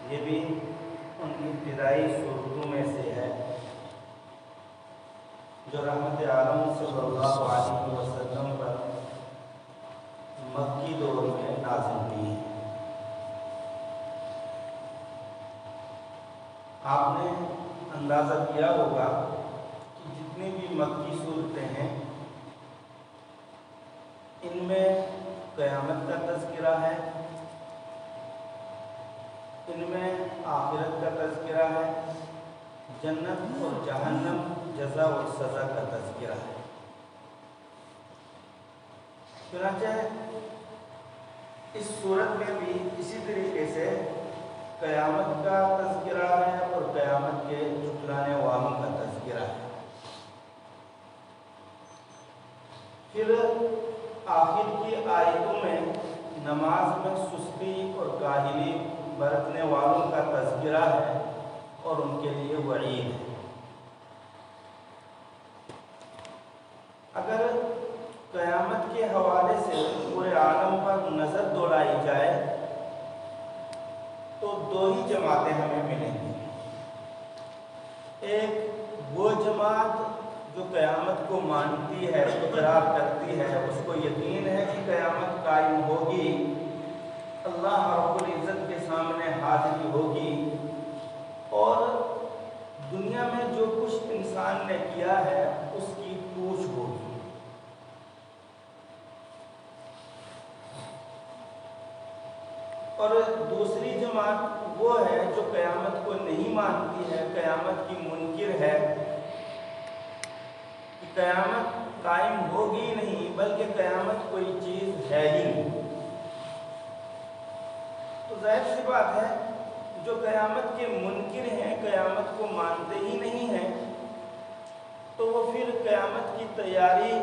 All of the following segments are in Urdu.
یہ بھی ان ابتدائی صورتوں میں سے ہے جو رحمت عالم صلی اللہ علیہ وسلم پر مکی دور میں نازل ہوئی ہے۔ آپ نے اندازہ کیا ہوگا کہ جتنی بھی مکی صورتیں ہیں ان میں قیامت کا تذکرہ ہے، ان میں آخرت کا تذکرہ ہے، جنت اور جہنم، جزا اور سزا کا تذکرہ ہے۔ چنانچہ اس صورت میں بھی اسی طریقے سے قیامت کا تذکرہ ہے اور قیامت کے جھٹلانے والوں کا تذکرہ ہے۔ پھر آخر کی آیتوں میں نماز میں سستی اور کاہلی برتنے والوں کا تذکرہ ہے اور ان کے لیے وعید ہے۔ اگر قیامت کے حوالے سے پورے عالم پر نظر دوڑائی جائے تو دو ہی جماعتیں ہمیں ملیں گی۔ ایک وہ جماعت جو قیامت کو مانتی ہے، اقرار کرتی ہے، اس کو یقین ہے کہ قیامت قائم ہوگی، اللہ رب العزت کے سامنے حاضری ہوگی اور دنیا میں جو کچھ انسان نے کیا ہے اس کی پوچھ ہوگی۔ اور دوسری جماعت وہ ہے جو قیامت کو نہیں مانتی ہے، قیامت کی منکر ہے کہ قیامت قائم ہوگی نہیں بلکہ قیامت کوئی چیز ہے ہی نہیں۔ تو ظاہر سی بات ہے جو قیامت کے منکر ہیں، قیامت کو مانتے ہی نہیں ہیں، تو وہ پھر قیامت کی تیاری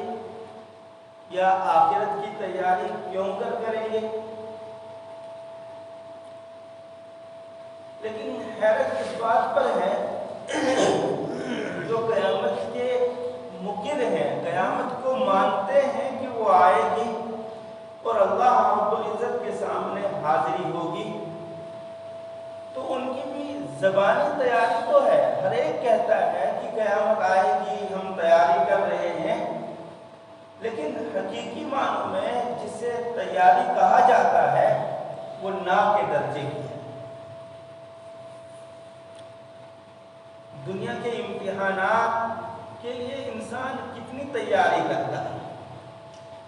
یا آخرت کی تیاری کیوں کریں گے؟ لیکن حیرت اس بات پر ہے جو قیامت کے مقر ہیں، قیامت کو مانتے ہیں کہ وہ آئے گی اور اللہ رب العزت کے سامنے حاضری ہوگی، تو ان کی بھی زبانی تیاری تو ہے، ہر ایک کہتا ہے کہ قیامت آئے گی، ہم تیاری کر رہے ہیں، لیکن حقیقی معنوں میں جس سے تیاری کہا جاتا ہے وہ نا کے درجے کی ہے۔ دنیا کے امتحانات کے لیے انسان کتنی تیاری کرتا ہے،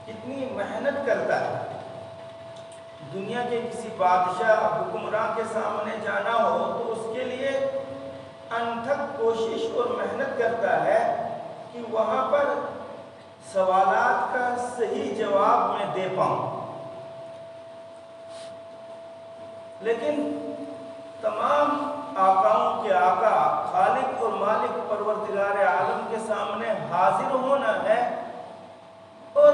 کتنی محنت کرتا ہے۔ دنیا کے کسی بادشاہ حکمراں کے سامنے جانا ہو تو اس کے لیے انتھک کوشش اور محنت کرتا ہے کہ وہاں پر سوالات کا صحیح جواب میں دے پاؤں۔ لیکن تمام آقاؤں کے آقا، خالق اور مالک پروردگار عالم کے سامنے حاضر ہونا ہے، اور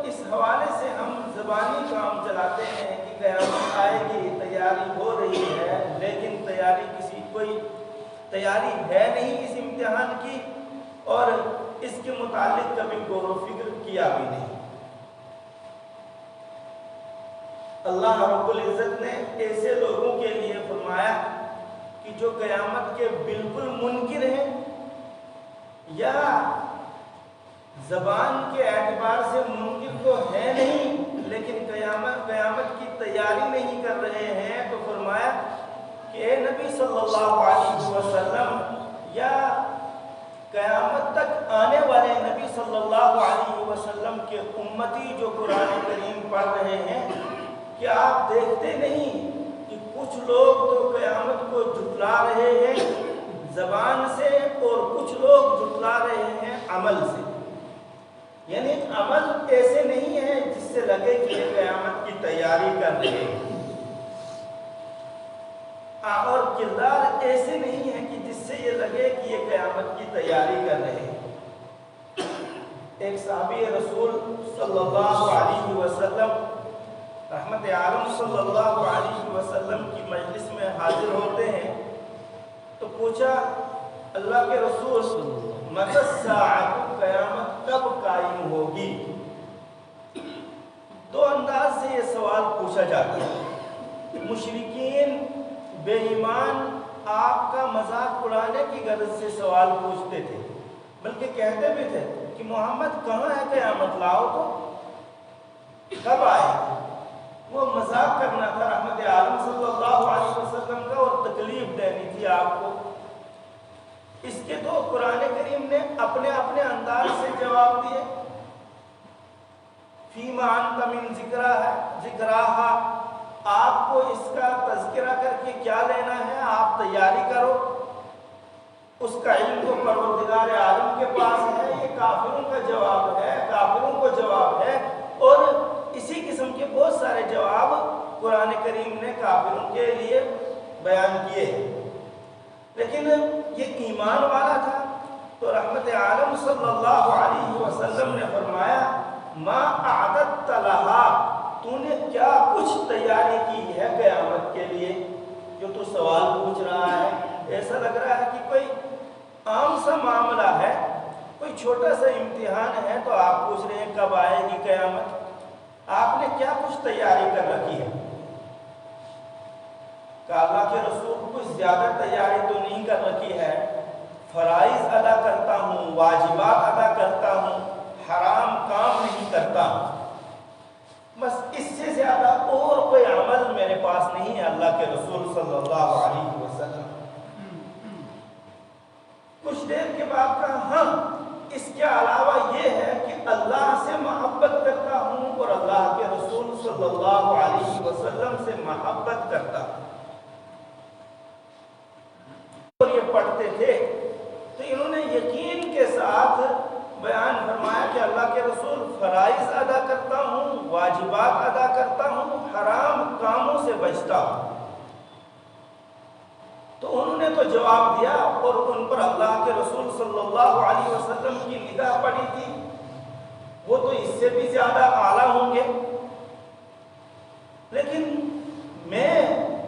اس حوالے سے ہم زبانی کام چلاتے ہیں کہ قیامت آئے گی، تیاری ہو رہی ہے، لیکن تیاری کسی کوئی تیاری ہے نہیں اس امتحان کی، اور اس کے متعلق کبھی غور و فکر کیا بھی نہیں۔ اللہ رب العزت نے ایسے لوگوں کے لیے فرمایا کہ جو قیامت کے بالکل منکر ہیں یا زبان کے اعتبار سے منکر تو ہے نہیں لیکن قیامت کی تیاری نہیں کر رہے ہیں، تو فرمایا کہ اے نبی صلی اللہ علیہ وسلم یا قیامت تک آنے والے نبی صلی اللہ علیہ وسلم کے امتی جو قرآن کریم پڑھ رہے ہیں، کیا آپ دیکھتے نہیں کہ کچھ لوگ تو قیامت کو جھٹلا رہے ہیں زبان سے اور کچھ لوگ جھٹلا رہے ہیں عمل سے؟ یعنی عمل ایسے نہیں ہے جس سے لگے کہ یہ قیامت کی تیاری کر رہے ہیں، اور کردار ایسے نہیں ہے کہ جس سے یہ لگے کہ یہ قیامت کی تیاری کر رہے ہیں۔ ایک صحابی رسول صلی اللہ علیہ وسلم رحمت عالم صلی اللہ علیہ وسلم کی مجلس میں حاضر ہوتے ہیں تو پوچھا، اللہ کے رسول متی الساعۃ، قیامت کب قائم ہوگی؟ دو انداز سے یہ سوال پوچھا جاتا ہے۔ مشرکین بے ایمان آپ کا مذاق اڑانے کی غرض سے سوال پوچھتے تھے، بلکہ کہتے بھی تھے کہ محمد کہاں ہے قیامت، لاؤ تو کب آئے؟ وہ مذاق کرنا تھا رحمت عالم صلی اللہ علیہ وسلم کا اور تکلیف دینی تھی آپ کو۔ اس کے تو قرآن کریم نے اپنے اپنے انداز سے جواب دیے۔ فیما انت من ذکراہا، آپ کو اس کا تذکرہ کر کے کیا لینا ہے، آپ تیاری کرو، اس کا علم تو پروردگار عالم کے پاس ہے۔ یہ کافروں کا جواب ہے، کافروں کو جواب ہے، اور اسی قسم کے بہت سارے جواب قرآن کریم نے کافروں کے لیے بیان کیے۔ لیکن یہ ایمان والا تھا تو رحمت عالم صلی اللہ علیہ وسلم نے فرمایا ما اعددت لہا، تو نے کیا کچھ تیاری کی ہے قیامت کے لیے؟ جو تو سوال پوچھ رہا ہے، ایسا لگ رہا ہے کہ کوئی عام سا معاملہ ہے، کوئی چھوٹا سا امتحان ہے، تو آپ پوچھ رہے ہیں کب آئے گی قیامت؟ آپ نے کیا کچھ تیاری کر رکھی ہے؟ کہ اللہ کے رسول کچھ زیادہ تیاری تو نہیں کر رکھی ہے، فرائض ادا کرتا ہوں، واجبات ادا کرتا ہوں، حرام کام نہیں کرتا ہوں، بس اس سے زیادہ اور کوئی عمل میرے پاس نہیں ہے اللہ کے رسول صلی اللہ علیہ وسلم۔ کچھ دیر کے بعد کہا ہاں اس کے علاوہ یہ ہے کہ اللہ سے محبت کرتا ہوں اور اللہ کے رسول صلی اللہ علیہ وسلم سے محبت کرتا ہوں۔ اور یہ پڑھتے تھے تو انہوں نے یقین کے ساتھ بیان فرمایا کہ اللہ کے رسول فرائض ادا کرتا ہوں، واجبات ادا کرتا ہوں، حرام کاموں سے بچتا ہوں۔ تو انہوں نے تو جواب دیا اور ان پر اللہ کے رسول صلی اللہ علیہ وسلم کی نگاہ پڑی تھی، وہ تو اس سے بھی زیادہ اعلیٰ ہوں گے۔ لیکن میں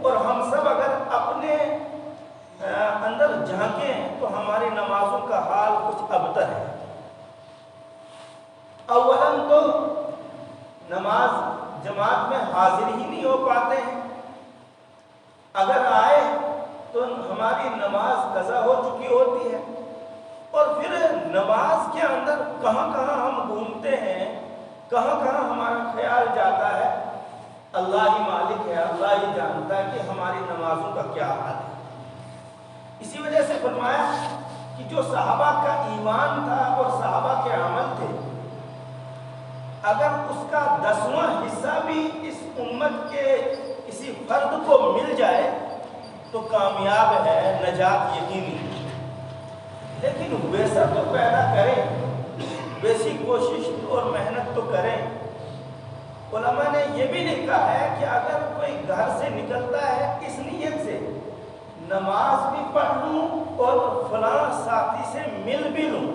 اور ہم سب اگر اپنے اندر جھانکیں تو ہماری نمازوں کا حال کچھ ابتر ہے۔ اولاً تو نماز جماعت میں حاضر ہی نہیں ہو پاتے ہیں، اگر آئے تو ہماری نماز قضا ہو چکی ہوتی ہے، اور پھر نماز کے اندر کہاں کہاں ہم گھومتے ہیں، کہاں کہاں ہمارا خیال جاتا ہے، اللہ ہی مالک ہے، اللہ ہی جانتا ہے کہ ہماری نمازوں کا کیا حال ہے۔ اسی وجہ سے فرمایا کہ جو صحابہ کا ایمان تھا اور صحابہ کے عمل تھے، اگر اس کا 10واں حصہ بھی اس امت کے کسی فرد کو مل جائے تو کامیاب ہے، نجات یقینی۔ لیکن ویسا تو پیدا کریں، ویسی کوشش اور محنت تو کریں۔ علماء نے یہ بھی لکھا ہے کہ اگر کوئی گھر سے نکلتا ہے اس نیت سے نماز بھی پڑھ لوں اور فلاں ساتھی سے مل بھی لوں،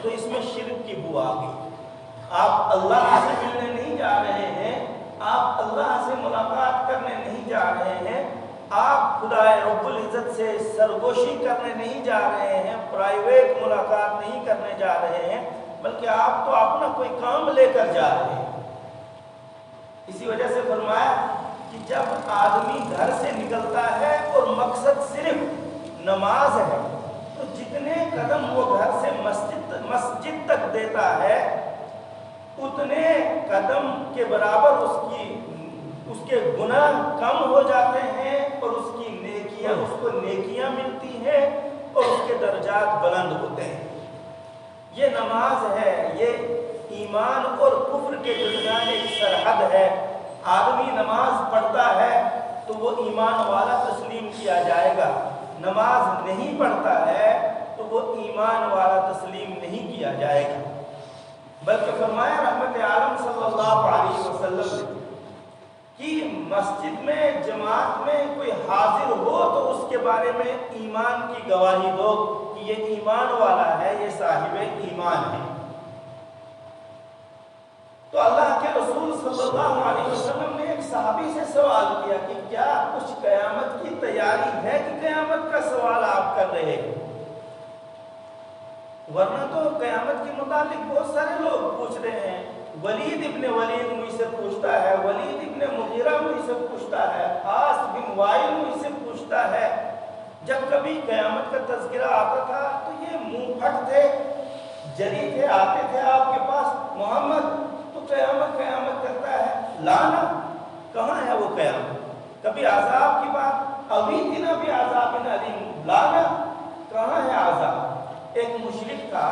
تو اس میں شرک کی بو آ گئی۔ آپ اللہ سے ملنے نہیں جا رہے ہیں، آپ اللہ سے ملاقات کرنے نہیں جا رہے ہیں، آپ خدا رب العزت سے سرگوشی کرنے نہیں جا رہے ہیں، پرائیویٹ ملاقات نہیں کرنے جا رہے ہیں، بلکہ آپ تو اپنا کوئی کام لے کر جا رہے ہیں۔ اسی وجہ سے فرمایا کہ جب آدمی گھر سے نکلتا ہے اور مقصد صرف نماز ہے، تو جتنے قدم وہ گھر سے مسجد تک دیتا ہے، اتنے قدم کے برابر اس کے گناہ کم ہو جاتے ہیں اور اس کو نیکیاں ملتی ہیں اور اس کے درجات بلند ہوتے ہیں۔ یہ نماز ہے، یہ ایمان اور کفر کے درمیان ایک سرحد ہے۔ آدمی نماز پڑھتا ہے تو وہ ایمان والا تسلیم کیا جائے گا، نماز نہیں پڑھتا ہے تو وہ ایمان والا تسلیم نہیں کیا جائے گا۔ بلکہ فرمایا رحمت عالم صلی اللہ علیہ وسلم نے کہ مسجد میں جماعت میں کوئی حاضر ہو تو اس کے بارے میں ایمان کی گواہی دو کہ یہ ایمان والا ہے، یہ صاحب ایمان ہے۔ تو اللہ کے رسول صلی اللہ علیہ وسلم نے ایک صحابی سے سوال کیا کہ کیا کچھ قیامت کی تیاری ہے کہ قیامت کا سوال آپ کر رہے ہیں؟ ورنہ تو قیامت کے متعلق بہت سارے لوگ پوچھ رہے ہیں۔ ولید ابن ولید مجھ سے پوچھتا ہے، ولید ابن مغیرہ مجھ سے پوچھتا ہے، عاص بن وائل مجھ سے پوچھتا ملتا ہے جب کبھی قیامت کا تذکرہ آتا تھا تو یہ منہ پھٹ تھے، جری تھے، آتے تھے آپ کے پاس، محمد تو قیامت قیامت کرتا ہے، لانا کہاں ہے وہ قیامت؟ کبھی عذاب کی بات، اویتنا بھی عذاب علیم، لانا کہاں ہے عذاب؟ ایک مشرک تھا،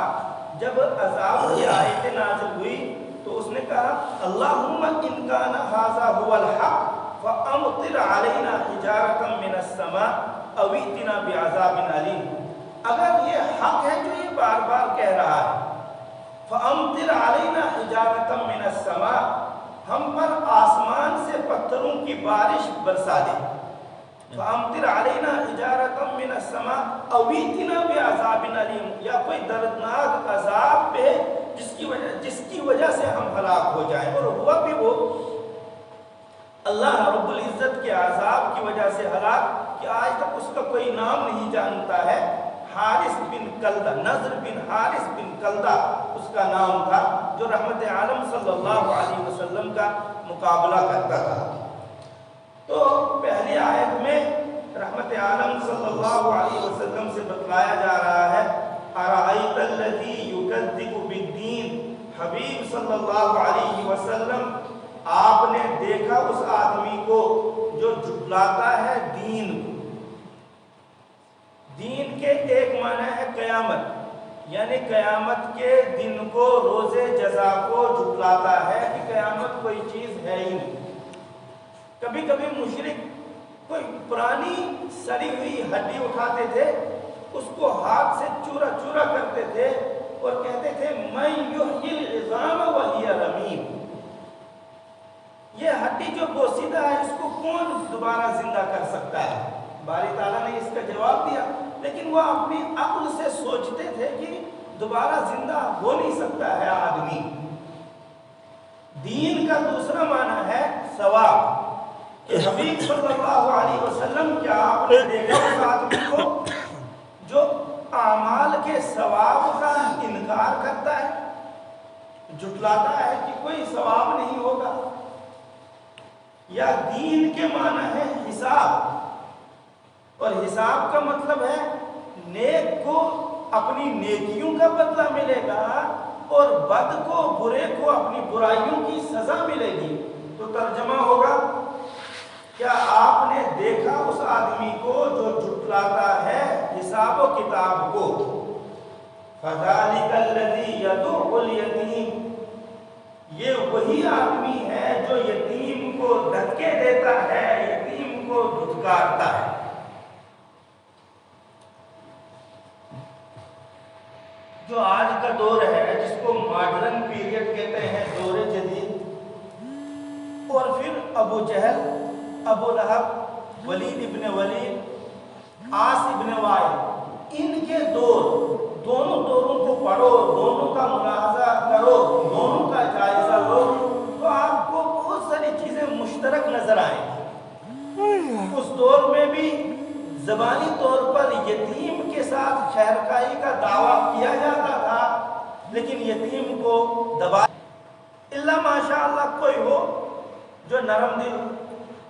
جب عذاب کی آیت نازل ہوئی تو اس نے کہا اللہم ان کان ھذا ھو الحق فامطر علینا حجارۃ من السماء او ائتنا بعذاب علیم، اگر یہ حق ہے جو یہ بار بار کہہ رہا ہے، فامطر علینا حجارۃ من السماء، ہم پر آسمان سے پتھروں کی بارش برسا دے، فامطر علینا حجارۃ من السماء او ائتنا بعذاب علیم، یا کوئی دردناک عذاب پہ جس کی وجہ سے ہم ہلاک ہو جائیں، اور ہوا بھی وہ اللہ رب العزت کے عذاب کی وجہ سے ہلاک کہ آج تک اس کا کوئی نام نہیں جانتا ہے، حارث بن کلدہ، نضر بن حارث بن کلدہ اس کا نام تھا، جو رحمت عالم صلی اللہ علیہ وسلم کا مقابلہ کرتا تھا۔ تو پہلی آیت میں رحمت عالم صلی اللہ علیہ وسلم سے بتلایا جا رہا ہے ارأیت الذی یکذب بالدین، حبیب صلی اللہ علیہ وسلم آپ نے دیکھا اس آدمی کو جو جھٹلاتا ہے دین کو۔ دین کے ایک معنی ہے قیامت، یعنی قیامت کے دن کو، روز جزا کو جھٹلاتا ہے کہ قیامت کوئی چیز ہے ہی نہیں۔ کبھی کبھی مشرک کوئی پرانی سڑی ہوئی ہڈی اٹھاتے تھے، اس کو ہاتھ سے چورا چورا کرتے تھے اور کہتے تھے من یحیی العظام وہی رمیم، یہ ہڈی جو بوسیدہ ہے اس کو کون دوبارہ زندہ کر سکتا ہے؟ باری تعالیٰ نے اس کا جواب دیا، لیکن وہ اپنی عقل سے سوچتے تھے کہ دوبارہ زندہ ہو نہیں سکتا ہے آدمی۔ دین کا دوسرا معنی ہے ثواب، کہ حبیب صلی اللہ علیہ وسلم کیا آپ نے دیکھا اس آدمی کو جو اعمال کے ثواب کا انکار کرتا ہے، جھٹلاتا ہے کہ کوئی ثواب نہیں ہوگا؟ یا دین کے معنی ہے حساب، اور حساب کا مطلب ہے نیک کو اپنی نیکیوں کا بدلہ ملے گا اور بد کو، برے کو اپنی برائیوں کی سزا ملے گی۔ تو ترجمہ ہوگا کیا آپ نے دیکھا اس آدمی کو جو جھٹلاتا ہے حساب و کتاب کو؟ فَذَلِكَ الَّذِي يَدُعُّ الْيَتِيمَ، یہ وہی آدمی ہے جو یتیم کو دھکے دیتا ہے، یتیم کو دھتکارتا ہے۔ جو آج کا دور ہے جس کو ماڈرن پیریڈ کہتے ہیں، دور جدید، اور پھر ابو جہل، ابو لہب، ولید ابن ولید، عاص ابن وائل، ان کے دونوں دوروں کو پڑھو، دونوں کا ملاحظہ کرو، دونوں کا جائزہ لو، تو آپ کو بہت ساری چیزیں مشترک نظر آئیں گی۔ اس دور میں بھی زبانی طور پر یتیم کے ساتھ خیرخواہی کا دعویٰ کیا جاتا تھا، لیکن یتیم کو دبا اللہ ماشاء اللہ کوئی ہو جو نرم دل ہو۔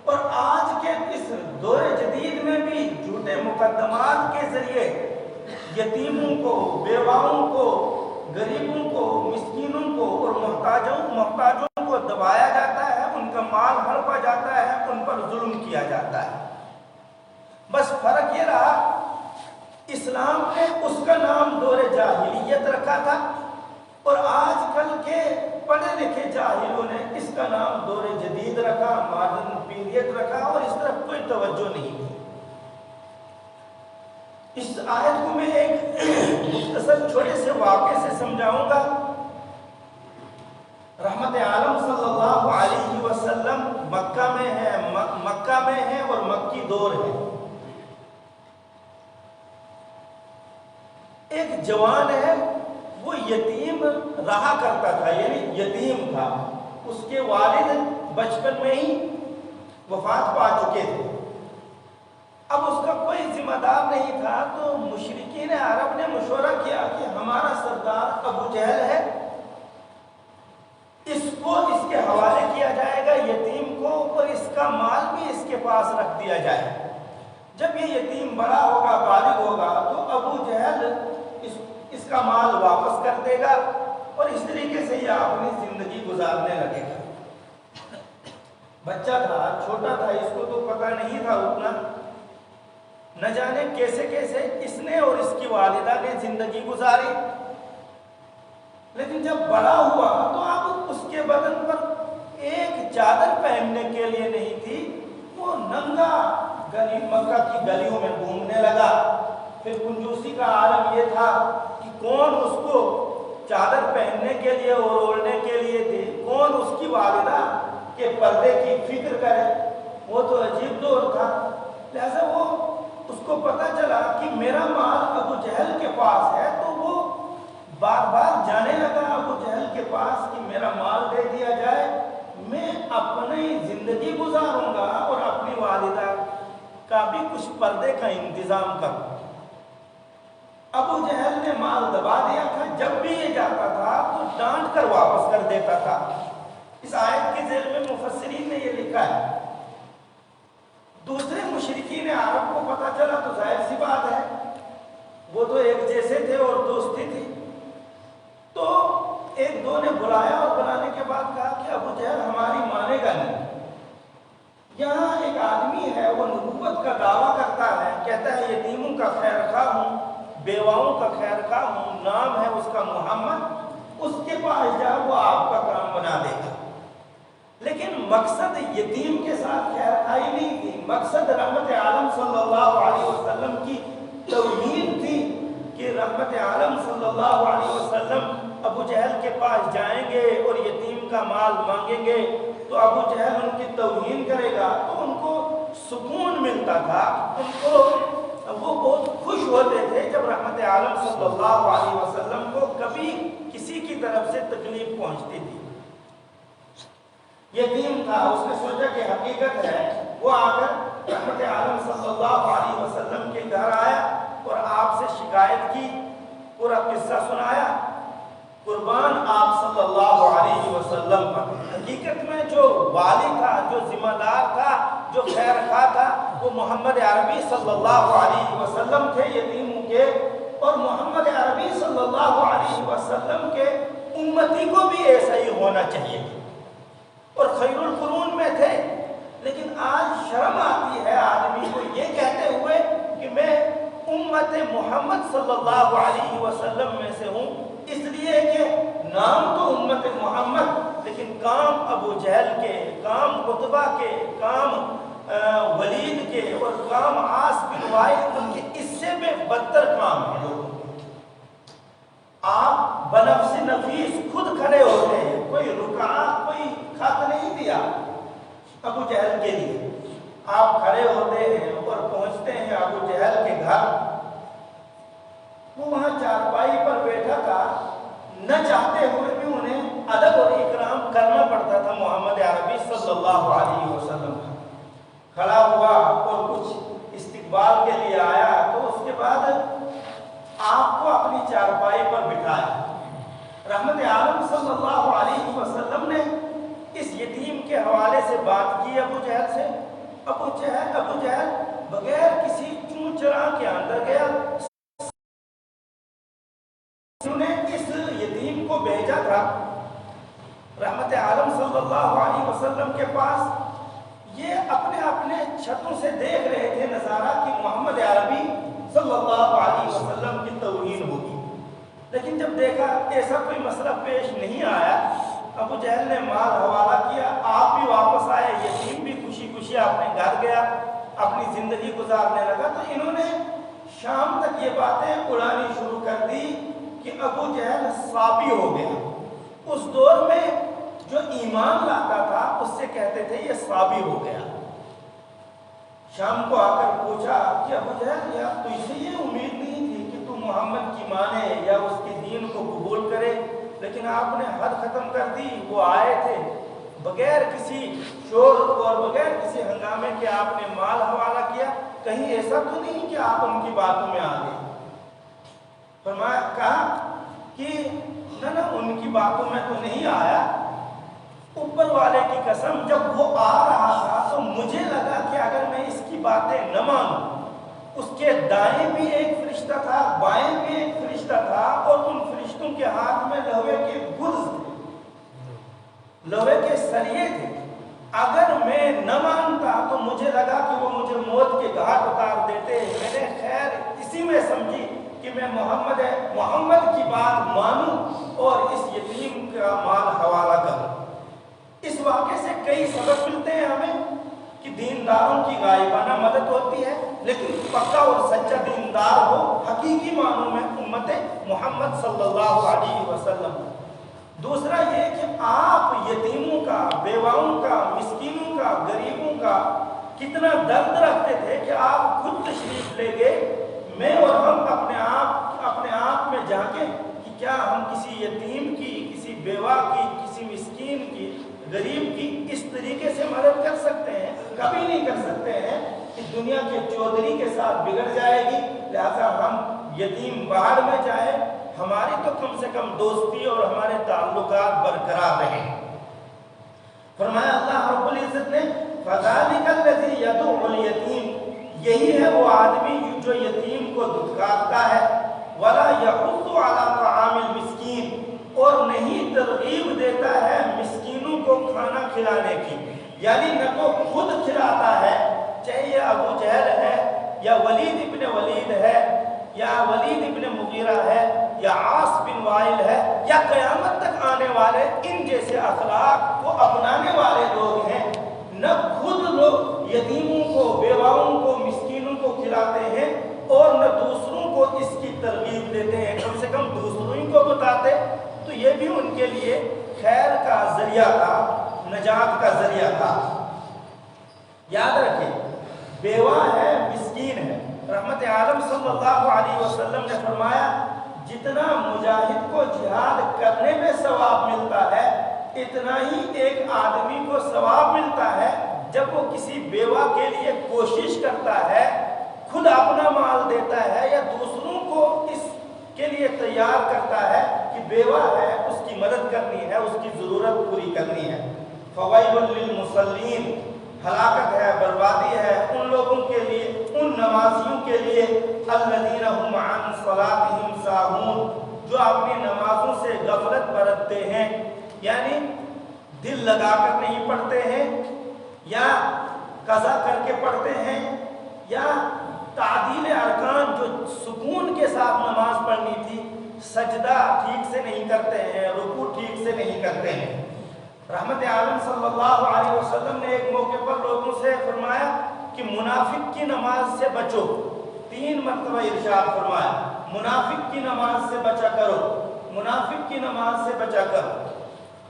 اور آج کے اس دور جدید میں بھی جھوٹے مقدمات کے ذریعے یتیموں کو، بیواؤں کو، غریبوں کو، مسکینوں کو اور محتاجوں کو دبایا جاتا ہے، ان کا مال ہڑپا جاتا ہے، ان پر ظلم کیا جاتا ہے۔ بس فرق یہ رہا اسلام نے اس کا نام دور جاہلیت رکھا تھا، اور آج کل کے پڑھے لکھے جاہلوں نے اس کا نام دور جدید رکھا، ماڈرن پیریڈ رکھا، اور اس طرف کوئی توجہ نہیں دی۔ اس آیت کو میں ایک مختصر چھوٹے سے واقعے سے سمجھاؤں گا۔ رحمت عالم صلی اللہ علیہ وسلم مکہ میں ہے اور مکی دور ہے۔ ایک جوان ہے، وہ یتیم رہا کرتا تھا، یعنی یتیم تھا، اس کے والد بچپن میں ہی وفات پا چکے تھے۔ اب اس کا کوئی ذمہ دار نہیں تھا، تو مشرکین عرب نے مشورہ کیا کہ ہمارا سردار ابو جہل ہے، اس کو اس کے حوالے کیا جائے گا یتیم کو، اور اس کا مال بھی اس کے پاس رکھ دیا جائے۔ جب یہ یتیم بڑا ہوگا، بالغ ہوگا، تو ابو جہل اس کا مال واپس کر دے گا اور اس طریقے سے یہ اپنی زندگی گزارنے لگے گا۔ بچہ تھا، چھوٹا تھا، اس کو تو پتہ نہیں تھا اتنا، نہ جانے کیسے کیسے اس نے اور اس کی والدہ نے زندگی گزاری۔ لیکن جب بڑا ہوا تو اب اس کے بدن پر ایک چادر پہننے کے لیے نہیں تھی، وہ ننگا مکہ کی گلیوں میں گھومنے لگا۔ پھر کنجوسی کا عالم یہ تھا کہ کون اس کو چادر پہننے کے لیے اور اوڑھنے کے لیے دے، کون اس کی والدہ کے پردے کی فکر کرے۔ وہ تو عجیب دور تھا، لہذا وہ اس کو پتہ چلا کہ میرا مال ابو جہل کے پاس ہے، تو وہ بار بار جانے لگا ابو جہل کے پاس کہ میرا مال دے دیا جائے، میں اپنی زندگی گزاروں گا اور اپنی والدہ کا بھی کچھ پردے کا انتظام کروں۔ ابو جہل نے مال دبا دیا تھا، جب بھی یہ جاتا تھا تو ڈانٹ کر واپس کر دیتا تھا۔ اس آیت کے ذیل میں مفسرین نے یہ لکھا ہے۔ دوسرے مشرکین عرب کو پتہ چلا تو ظاہر سی بات ہے، وہ تو ایک جیسے تھے اور دوستی تھی، تو ایک دو نے بلایا اور بلانے کے بعد کہا کہ ابو جہل ہماری مانے گا نہیں۔ یہاں ایک آدمی ہے، وہ نبوت کا دعویٰ کرتا ہے، کہتا ہے یتیموں کا خیر خواہ ہوں، بیواؤں کا خیر خواہ ہوں، نام ہے اس کا محمد، اس کے پاس جا، وہ آپ کا کام بنا دے گا۔ لیکن مقصد یتیم کے ساتھ خیر خواہی نہیں تھی، مقصد رحمت عالم صلی اللہ علیہ وسلم کی توہین تھی کہ رحمت عالم صلی اللہ علیہ وسلم ابو جہل کے پاس جائیں گے اور یتیم کا مال مانگیں گے تو ابو جہل ان کی توہین کرے گا، تو ان کو سکون ملتا تھا، ان کو وہ بہت خوش ہوتے تھے جب رحمت عالم صلی اللہ علیہ وسلم کو کبھی کسی کی طرف سے تکلیف پہنچتی تھی۔ یتیم تھا، اس نے سوچا کہ حقیقت ہے، وہ آ کر رحمت عالم صلی اللہ علیہ وسلم کے گھر آیا اور آپ سے شکایت کی، پورا قصہ سنایا، قربان آپ صلی اللہ علیہ وسلم پر۔ حقیقت میں جو والی تھا، جو ذمہ دار تھا، جو خیر خواہ تھا، وہ محمد عربی صلی اللہ علیہ وسلم تھے یتیموں کے، اور محمد عربی صلی اللہ علیہ وسلم کے امتی کو بھی ایسا ہی ہونا چاہیے اور خیر القرون میں تھے۔ لیکن آج شرم آتی ہے آدمی کو یہ کہتے ہوئے کہ میں امت محمد صلی اللہ علیہ وسلم میں سے ہوں، اس لیے کہ نام تو امت محمد، لیکن کام ابو جہل کے، کام قطبہ کے، کام ولید کے اور کام عاص بن وائل، ان کے اس سے میں بدتر کام ہے لوگوں کے۔ آپ بنفس نفیس خود کھڑے ہوتے ہیں، کوئی رکعہ، کوئی خط نہیں دیا ابو جہل کے لیے، آپ کھڑے ہوتے ہیں اور پہنچتے ہیں ابو جہل کے گھر۔ وہ وہاں چارپائی پر بیٹھا تھا، نہ چاہتے ہوئے بھی انہیں ادب اور اکرام کرنا پڑتا تھا محمد عربی صلی اللہ علیہ وسلم کا۔ کھڑا ہوا اور کچھ استقبال کے لیے آیا تو اس کے بعد آپ کو اپنی چارپائی پر بٹھایا۔ رحمت عالم صلی اللہ علیہ وسلم نے اس یتیم کے حوالے سے بات کی ابو جہل سے۔ ابو جہل بغیر کسی چون چرا کے اندر گیا، انہوں نے اس یتیم کو بھیجا تھا رحمت عالم صلی اللہ علیہ وسلم کے پاس۔ یہ اپنے اپنے چھتوں سے دیکھ رہے تھے نظارہ کہ محمد عربی صلی اللہ علیہ وسلم کی توہین ہوگی، لیکن جب دیکھا ایسا کوئی مسئلہ پیش نہیں آیا، ابو جہل نے مال حوالہ کیا، آپ بھی واپس آئے، یتیم بھی خوشی خوشی اپنے گھر گیا، اپنی زندگی گزارنے لگا۔ تو انہوں نے شام تک یہ باتیں اڑانی شروع کر دی کہ ابو جہل صابی ہو گیا۔ اس دور میں جو ایمان لاتا تھا اس سے کہتے تھے یہ صابی ہو گیا۔ شام کو آ کر پوچھا کہ ابو جہل، یا تو اسے یہ امید نہیں تھی کہ تو محمد کی مانے یا اس کے دین کو قبول کرے، لیکن آپ نے حد ختم کر دی۔ وہ آئے تھے بغیر کسی شور اور بغیر کسی ہنگامے کے، آپ نے مال حوالہ کیا، کہیں ایسا تو نہیں کہ آپ ان کی باتوں میں آ گئے؟ فرمایا، کہا کہ نہ ان کی باتوں میں تو نہیں آیا، اوپر والے کی قسم جب وہ آ رہا تھا تو مجھے لگا کہ اگر میں اس کی باتیں نہ مانوں اس کے دائیں بھی ایک فرشتہ تھا، بائیں بھی ایک فرشتہ تھا، اور ان فرشتوں کے ہاتھ میں لوہے کے گرز تھے، لوہے کے سریے تھے۔ اگر میں نہ مانتا تو مجھے لگا کہ وہ مجھے موت کے گھاٹ اتار دیتے۔ میں نے خیر اسی میں سمجھی کہ میں محمد کی بات مانوں اور اس یتیم کا مال حوالہ کروں۔ اس واقعے سے کئی سبق ملتے ہیں ہمیں کہ دینداروں کی غائبانہ مدد ہوتی ہے، لیکن پکا اور سچا دیندار ہو حقیقی معنوں میں امت محمد صلی اللہ علیہ وسلم۔ دوسرا یہ کہ آپ یتیموں کا، بیواؤں کا، مسکینوں کا، غریبوں کا کتنا درد رکھتے تھے کہ آپ خود تشریف لے گئے۔ میں اور ہم اپنے آپ میں جھانکیں کہ کیا ہم کسی یتیم کی، کسی بیوہ کی، کسی مسکین کی، غریب کی اس طریقے سے مدد کر سکتے ہیں؟ کبھی نہیں کر سکتے ہیں کہ دنیا کے چودھری کے ساتھ بگڑ جائے گی، لہذا ہم یتیم باہر میں جائیں، ہماری تو کم سے کم دوستی اور ہمارے تعلقات برقرار رہیں۔ فرمایا اللہ رب العزت نے فَذَلِكَ الَّذِي يَدُعُّ الْيَتِيمَ، یہی ہے وہ آدمی جو یتیم کو دھتکارتا ہے، وَلَا يَحُضُّ عَلَىٰ طَعَامِ الْمِسْكِينِ، اور نہیں ترغیب دیتا ہے مسکینوں کو کھانا کھلانے کی، یعنی نہ تو خود کھلاتا ہے، چاہے یہ ابو جہل ہے یا ولید ابن ولید ہے یا ولید ابن مغیرہ ہے یا عاص بن وائل ہے یا قیامت تک آنے والے ان جیسے اخلاق کو اپنانے والے لوگ ہیں، نہ خود لوگ یتیموں کو، بیواؤں کو، مسکینوں کو کھلاتے ہیں اور نہ دوسروں کو اس کی ترغیب دیتے ہیں، کم سے کم دوسروں ہی کو بتاتے تو یہ بھی ان کے لیے خیر کا ذریعہ تھا، نجات کا ذریعہ تھا۔ یاد رکھیں، بیوہ ہے، مسکین ہے، رحمت عالم صلی اللہ علیہ وسلم نے فرمایا جتنا مجاہد کو جہاد کرنے میں ثواب ملتا ہے اتنا ہی ایک آدمی کو ثواب ملتا ہے جب وہ کسی بیوہ کے لیے کوشش کرتا ہے، خود اپنا مال دیتا ہے یا دوسروں کو اس کے لیے تیار کرتا ہے کہ بیوہ ہے، اس کی مدد کرنی ہے، اس کی ضرورت پوری کرنی ہے۔ فویل للمصلین، ہلاکت ہے، بربادی ہے ان لوگوں کے لیے، ان نمازیوں کے لیے، الذین هم عن صلاتهم ساہون، جو اپنی نمازوں سے غفلت برتتے ہیں، یعنی دل لگا کر نہیں پڑھتے ہیں یا قضا کر کے پڑھتے ہیں یا تعدیل ارکان جو سکون کے ساتھ نماز پڑھنی تھی، سجدہ ٹھیک سے نہیں کرتے ہیں، رکوع ٹھیک سے نہیں کرتے ہیں۔ رحمت عالم صلی اللہ علیہ وسلم نے ایک موقع پر لوگوں سے فرمایا کہ منافق کی نماز سے بچو، 3 مرتبہ ارشاد فرمایا منافق کی نماز سے بچا کرو، منافق کی نماز سے بچا کرو۔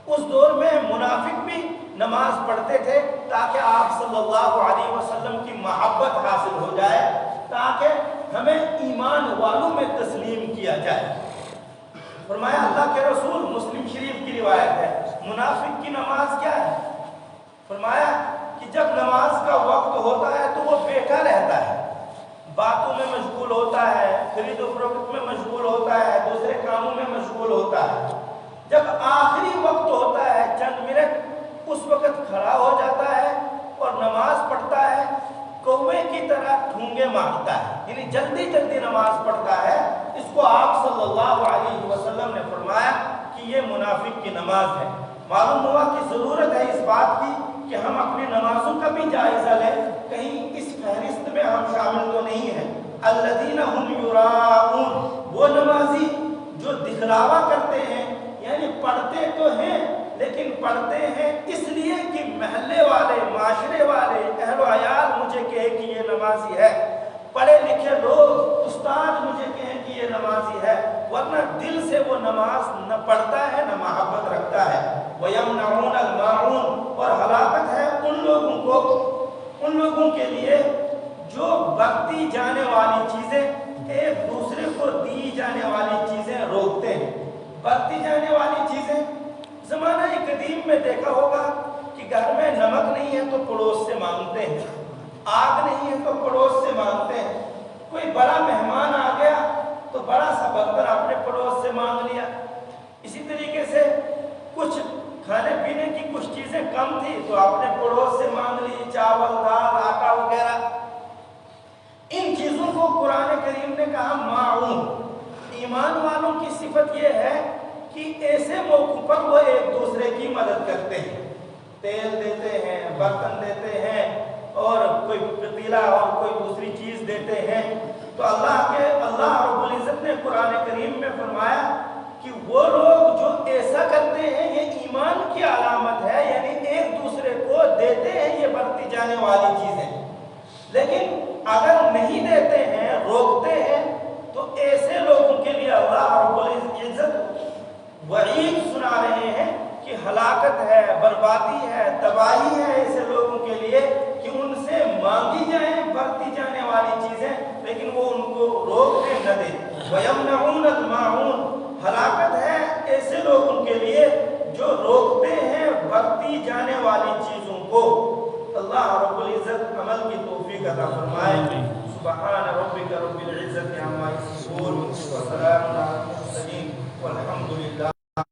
اس دور میں منافق بھی نماز پڑھتے تھے تاکہ آپ صلی اللہ علیہ وسلم کی محبت حاصل ہو جائے، تاکہ ہمیں ایمان والوں میں تسلیم کیا جائے۔ فرمایا اللہ کے رسول، مسلم شریف کی روایت ہے، منافق کی نماز کیا ہے؟ فرمایا کہ جب نماز کا وقت ہوتا ہے تو وہ بیٹھا رہتا ہے، باتوں میں مشغول ہوتا ہے، خرید و فروخت میں مشغول ہوتا ہے، دوسرے کاموں میں مشغول ہوتا ہے۔ جب آخری وقت ہوتا ہے چند منٹ، اس وقت کھڑا ہو جاتا ہے اور نماز پڑھتا ہے، کوے کی طرح ٹھونگے مارتا ہے، یعنی جلدی جلدی نماز پڑھتا ہے۔ اس کو آپ صلی اللہ علیہ وسلم نے فرمایا کہ یہ منافق کی نماز ہے۔ معلوم ہوا کہ ضرورت ہے اس بات کی کہ ہم اپنی نمازوں کا بھی جائزہ لیں، کہیں اس فہرست میں ہم شامل تو نہیں ہیں۔ الذین هم یراؤون، وہ نمازی جو دکھلاوا کرتے ہیں، یعنی پڑھتے تو ہیں لیکن پڑھتے ہیں اس لیے کہ محلے والے، معاشرے والے، اہل و عیال مجھے کہے کہ یہ نمازی ہے، پڑھے لکھے لوگ، استاد مجھے کہیں کہ یہ نمازی ہے، ورنہ دل سے وہ نماز نہ پڑھتا ہے نہ محبت رکھتا ہے۔ وَيَمْنَعُونَ الْمَاعُونَ، اور ہلاکت ہے ان لوگوں کے لیے جو برتی جانے والی چیزیں، ایک دوسرے کو دی جانے والی چیزیں روکتے ہیں۔ برتی جانے والی چیزیں زمانہ قدیم میں دیکھا ہوگا کہ گھر میں نمک نہیں ہے تو پڑوس سے مانگتے ہیں، آگ نہیں ہے تو پڑوس سے مانگتے ہیں، کوئی بڑا مہمان آ گیا تو بڑا سا برتن اپنے پڑوس سے مانگ لیا۔ اسی طریقے سے کچھ کھانے پینے کی کچھ چیزیں کم تھی تو اپنے پڑوس سے مانگ لی، چاول، دال، آٹا وغیرہ۔ ان چیزوں کو کہ ایسے موقع پر وہ ایک دوسرے کی مدد کرتے ہیں، تیل دیتے ہیں، برتن دیتے ہیں، اور کوئی پتیلا اور کوئی دوسری چیز دیتے ہیں۔ تو اللہ رب العزت نے قرآن کریم میں فرمایا کہ وہ لوگ جو ایسا کرتے ہیں یہ ایمان کی علامت ہے، یعنی ایک دوسرے کو دیتے ہیں یہ بڑھتی جانے والی چیزیں۔ لیکن اگر نہیں دیتے ہیں، روکتے ہیں، تو ایسے لوگوں کے لیے اللہ رب العزت وعید سنا رہے ہیں کہ ہلاکت ہے، بربادی ہے، تباہی ہے ایسے لوگوں کے لیے کہ ان سے مانگی جائیں بڑھتی جانے والی چیزیں لیکن وہ ان کو روکتے نہ دیں۔ وَيَمْنَعُونَ الْمَاعُونَ، ہلاکت ہے ایسے لوگوں کے لیے جو روکتے ہیں بڑھتی جانے والی چیزوں کو۔ اللہ رب العزت عمل کی توفیق عطا فرمائے۔ سبحان ربک رب العزت عما یصفون وسلام علی المرسلین والحمد للہ۔